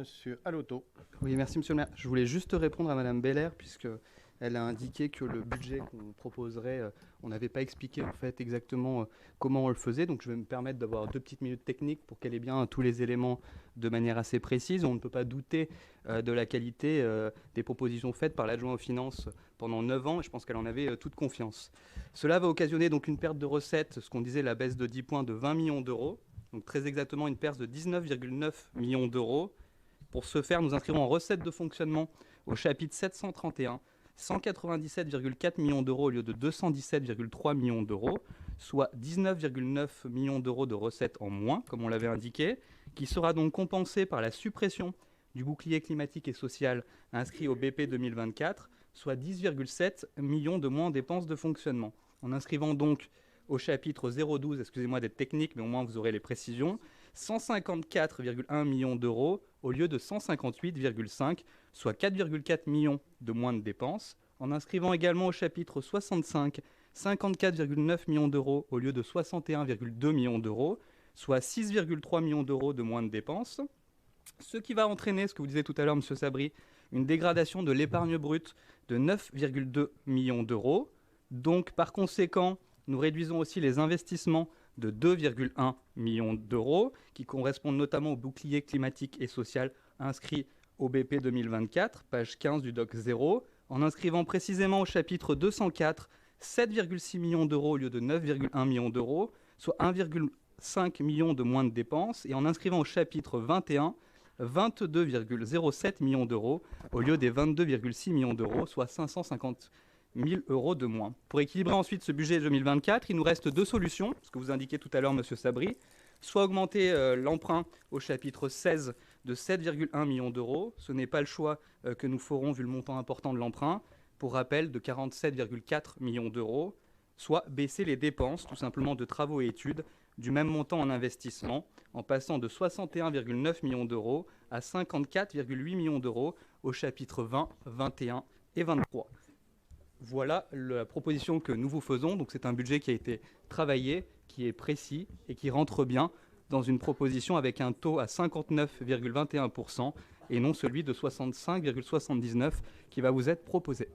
Monsieur Alotto. Oui, merci Monsieur le maire. Je voulais juste répondre à Madame Belair, puisque elle a indiqué que le budget qu'on proposerait, on n'avait pas expliqué en fait exactement comment on le faisait. Donc je vais me permettre d'avoir 2 petites minutes techniques pour qu'elle ait bien tous les éléments de manière assez précise. On ne peut pas douter de la qualité des propositions faites par l'adjoint aux finances pendant 9 ans, et je pense qu'elle en avait toute confiance. Cela va occasionner donc une perte de recettes, ce qu'on disait la baisse de 10 points de 20 millions d'euros, donc très exactement une perte de 19,9 millions d'euros. Pour ce faire, nous inscrivons en recettes de fonctionnement au chapitre 731 197,4 millions d'euros au lieu de 217,3 millions d'euros, soit 19,9 millions d'euros de recettes en moins, comme on l'avait indiqué, qui sera donc compensé par la suppression du bouclier climatique et social inscrit au BP 2024, soit 10,7 millions de moins en dépenses de fonctionnement. En inscrivant donc au chapitre 012, excusez-moi d'être technique, mais au moins vous aurez les précisions, 154,1 millions d'euros au lieu de 158,5, soit 4,4 millions de moins de dépenses. En inscrivant également au chapitre 65, 54,9 millions d'euros au lieu de 61,2 millions d'euros, soit 6,3 millions d'euros de moins de dépenses. Ce qui va entraîner, ce que vous disiez tout à l'heure, Monsieur Sabri, une dégradation de l'épargne brute de 9,2 millions d'euros. Donc, par conséquent, nous réduisons aussi les investissements de 2,1 millions d'euros, qui correspondent notamment au bouclier climatique et social inscrit au BP 2024, page 15 du doc 0, en inscrivant précisément au chapitre 204 7,6 millions d'euros au lieu de 9,1 millions d'euros, soit 1,5 million de moins de dépenses, et en inscrivant au chapitre 21 22,07 millions d'euros au lieu des 22,6 millions d'euros, soit 550 000 euros de moins. Pour équilibrer ensuite ce budget 2024, il nous reste deux solutions, ce que vous indiquiez tout à l'heure, Monsieur Sabri, soit augmenter l'emprunt au chapitre 16 de 7,1 millions d'euros. Ce n'est pas le choix que nous ferons vu le montant important de l'emprunt, pour rappel de 47,4 millions d'euros, soit baisser les dépenses tout simplement de travaux et études du même montant en investissement, en passant de 61,9 millions d'euros à 54,8 millions d'euros au chapitre 20, 21 et 23. Voilà la proposition que nous vous faisons. Donc c'est un budget qui a été travaillé, qui est précis et qui rentre bien dans une proposition avec un taux à 59,21% et non celui de 65,79% qui va vous être proposé.